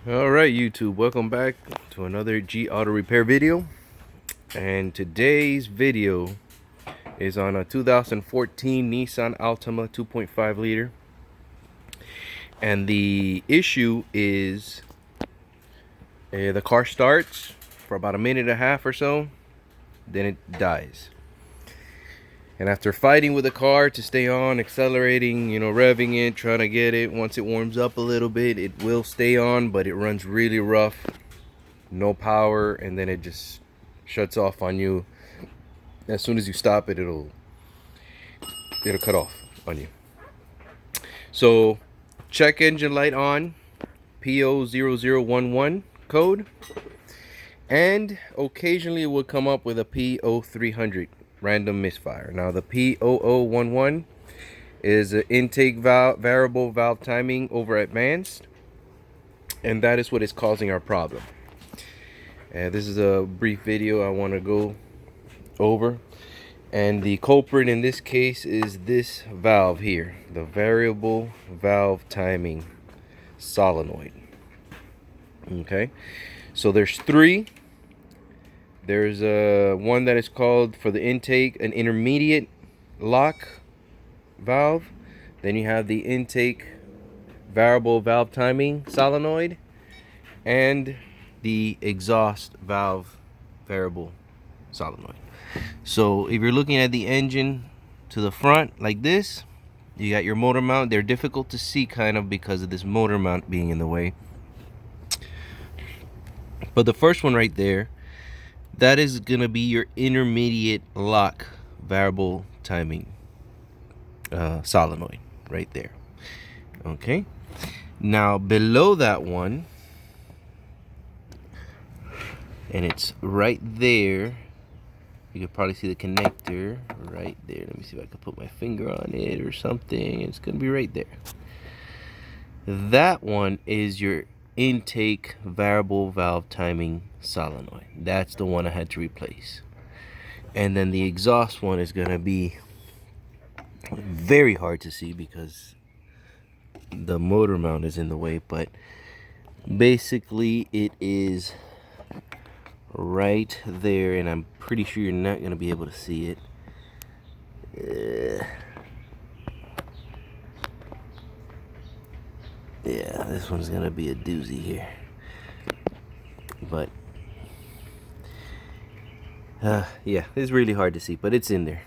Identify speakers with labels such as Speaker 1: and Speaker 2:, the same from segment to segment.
Speaker 1: Alright YouTube, welcome back to another G Auto Repair video. And today's video is on a 2014 Nissan Altima 2.5 liter. And the issue is the car starts for about a minute and a half or so, then it dies. And after fighting with the car to stay on, accelerating, revving it, trying to get it, once it warms up a little bit, it will stay on, but it runs really rough, no power, and then it just shuts off on you. As soon as you stop it, it'll cut off on you. So check engine light on, p0011 code, and occasionally it will come up with a p0300 random misfire. Now the p0011 is an intake valve, variable valve timing over advanced, and that is what is causing our problem. This is a brief video I want to go over, and the culprit in this case is this valve here, the variable valve timing solenoid. Okay, so there's three. There's one that is called, for the intake, an intermediate lock valve. Then you have the intake variable valve timing solenoid, and the exhaust valve variable solenoid. So if you're looking at the engine to the front like this, you got your motor mount. They're difficult to see kind of because of this motor mount being in the way. But the first one right there, that is gonna be your intermediate lock variable timing solenoid right there. Okay, now below that one, and it's right there, you can probably see the connector right there. Let me see if I can put my finger on it or something. It's gonna be right there. That one is your intake variable valve timing solenoid. That's the one I had to replace. And then the exhaust one is gonna be very hard to see because the motor mount is in the way, but basically it is right there, and I'm pretty sure you're not gonna be able to see it. Yeah, this one's gonna be a doozy here, but yeah, it's really hard to see, but it's in there.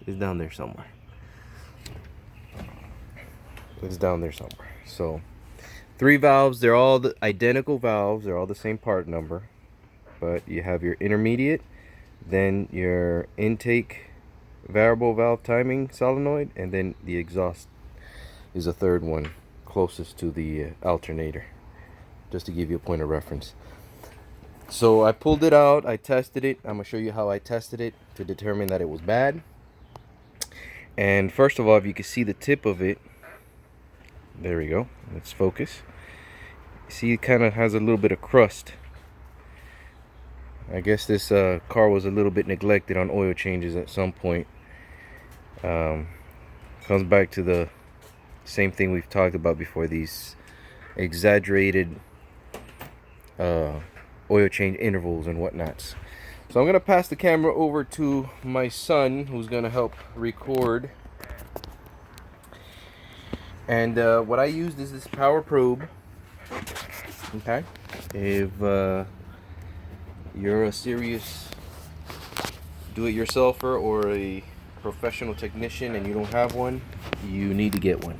Speaker 1: It's down there somewhere. It's down there somewhere. So three valves, they're all the identical valves, they're all the same part number, but you have your intermediate, then your intake variable valve timing solenoid, and then the exhaust is a third one closest to the alternator, just to give you a point of reference. So I pulled it out, I tested it. I'm gonna show you how I tested it to determine that it was bad. And first of all, if you can see the tip of it, there we go, let's focus. See, it kind of has a little bit of crust. I guess this car was a little bit neglected on oil changes at some point. Comes back to the same thing we've talked about before, these exaggerated oil change intervals and whatnots. So I'm gonna pass the camera over to my son, who's gonna help record. And what I used is this power probe. Okay, if you're a serious do-it-yourselfer or a professional technician and you don't have one, you need to get one.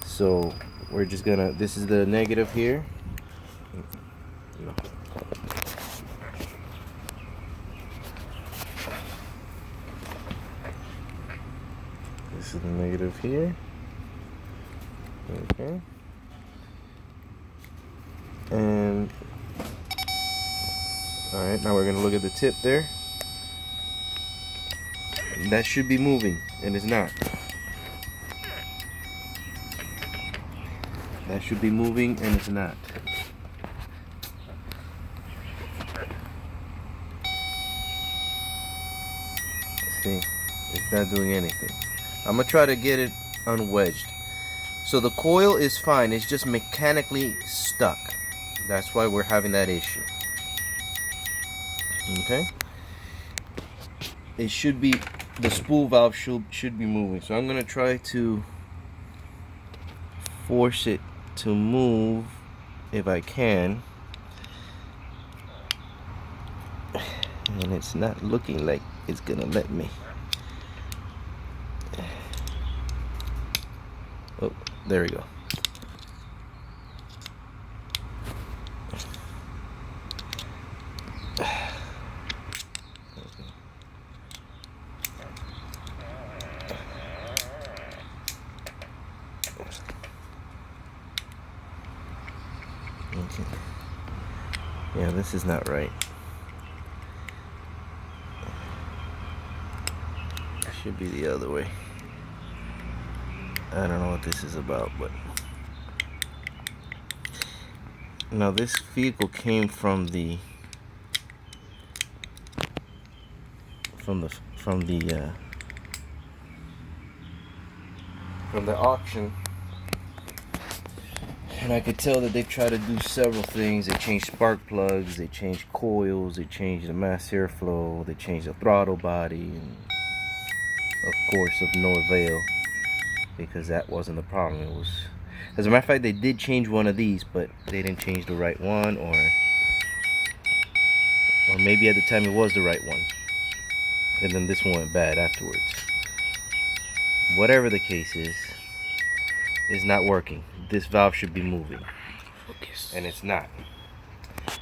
Speaker 1: So we're just gonna, this is the negative here. This is the negative here. Okay. And alright, now we're gonna look at the tip there. That should be moving, and it's not. That should be moving, and it's not. See, it's not doing anything. I'm gonna try to get it unwedged. So the coil is fine, it's just mechanically stuck. That's why we're having that issue. Okay, it should be, the spool valve should be moving. So I'm gonna try to force it to move if I can, and it's not looking like it's gonna let me. Oh, there we go. Okay. Yeah, this is not right. It should be the other way. I don't know what this is about, but now this vehicle came from the auction, and I could tell that they tried to do several things. They changed spark plugs, they changed coils, they changed the mass airflow, they changed the throttle body, and of course of no avail, because that wasn't the problem. It was, as a matter of fact, they did change one of these, but they didn't change the right one, or maybe at the time it was the right one, and then this one went bad afterwards. Whatever the case is not working. This valve should be moving. Focus. And it's not.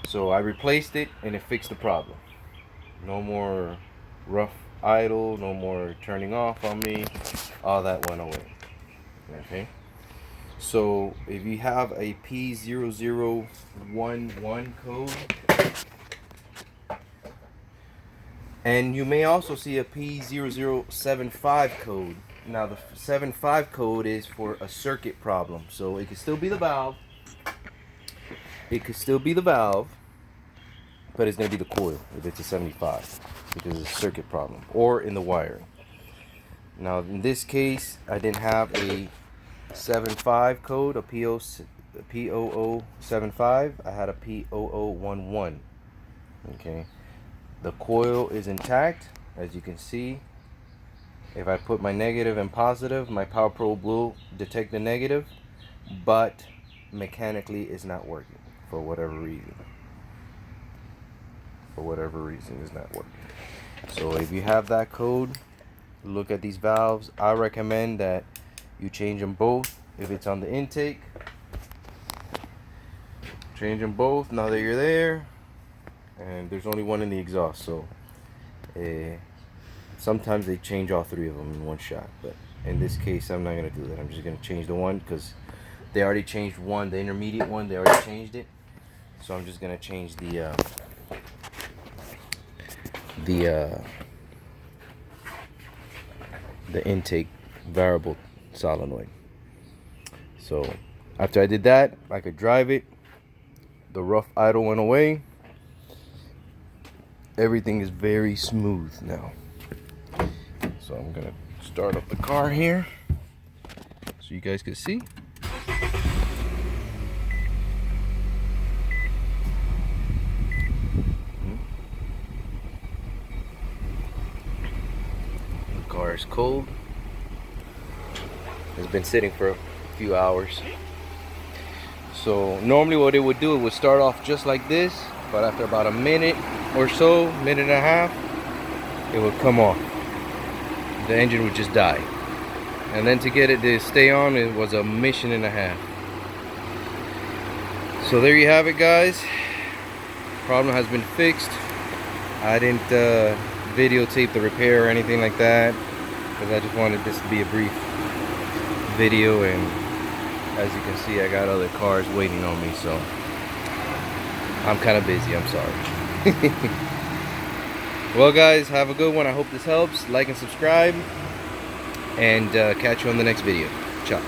Speaker 1: So I replaced it and it fixed the problem. No more rough idle, no more turning off on me. All that went away. Okay. So if you have a p0011 code, and you may also see a p0075 code. Now the 75 code is for a circuit problem, so it could still be the valve. It could still be the valve, but it's going to be the coil if it's a 75, because it's a circuit problem, or in the wiring. Now in this case, I didn't have a 75 code, a p0075. I had a p0011. Okay, the coil is intact, as you can see. If I put my negative and positive, my power probe will detect the negative, but mechanically it's not working for whatever reason. For whatever reason, it's not working. So if you have that code, look at these valves. I recommend that you change them both. If it's on the intake, change them both now that you're there. And there's only one in the exhaust, so sometimes they change all three of them in one shot, but in this case I'm not going to do that. I'm just going to change the one, because they already changed one, the intermediate one, they already changed it. So I'm just going to change the intake variable solenoid. So after I did that, I could drive it. The rough idle went away. Everything is very smooth now. So I'm gonna start up the car here so you guys can see. The car is cold. It's been sitting for a few hours. So normally what it would do, it would start off just like this, but after about a minute or so, minute and a half, it would come off. The engine would just die, and then to get it to stay on, it was a mission and a half. So there you have it, guys. Problem has been fixed. I didn't videotape the repair or anything like that, because I just wanted this to be a brief video, and as you can see, I got other cars waiting on me, so I'm kind of busy. I'm sorry. Well, guys, have a good one. I hope this helps. Like and subscribe, and catch you on the next video. Ciao.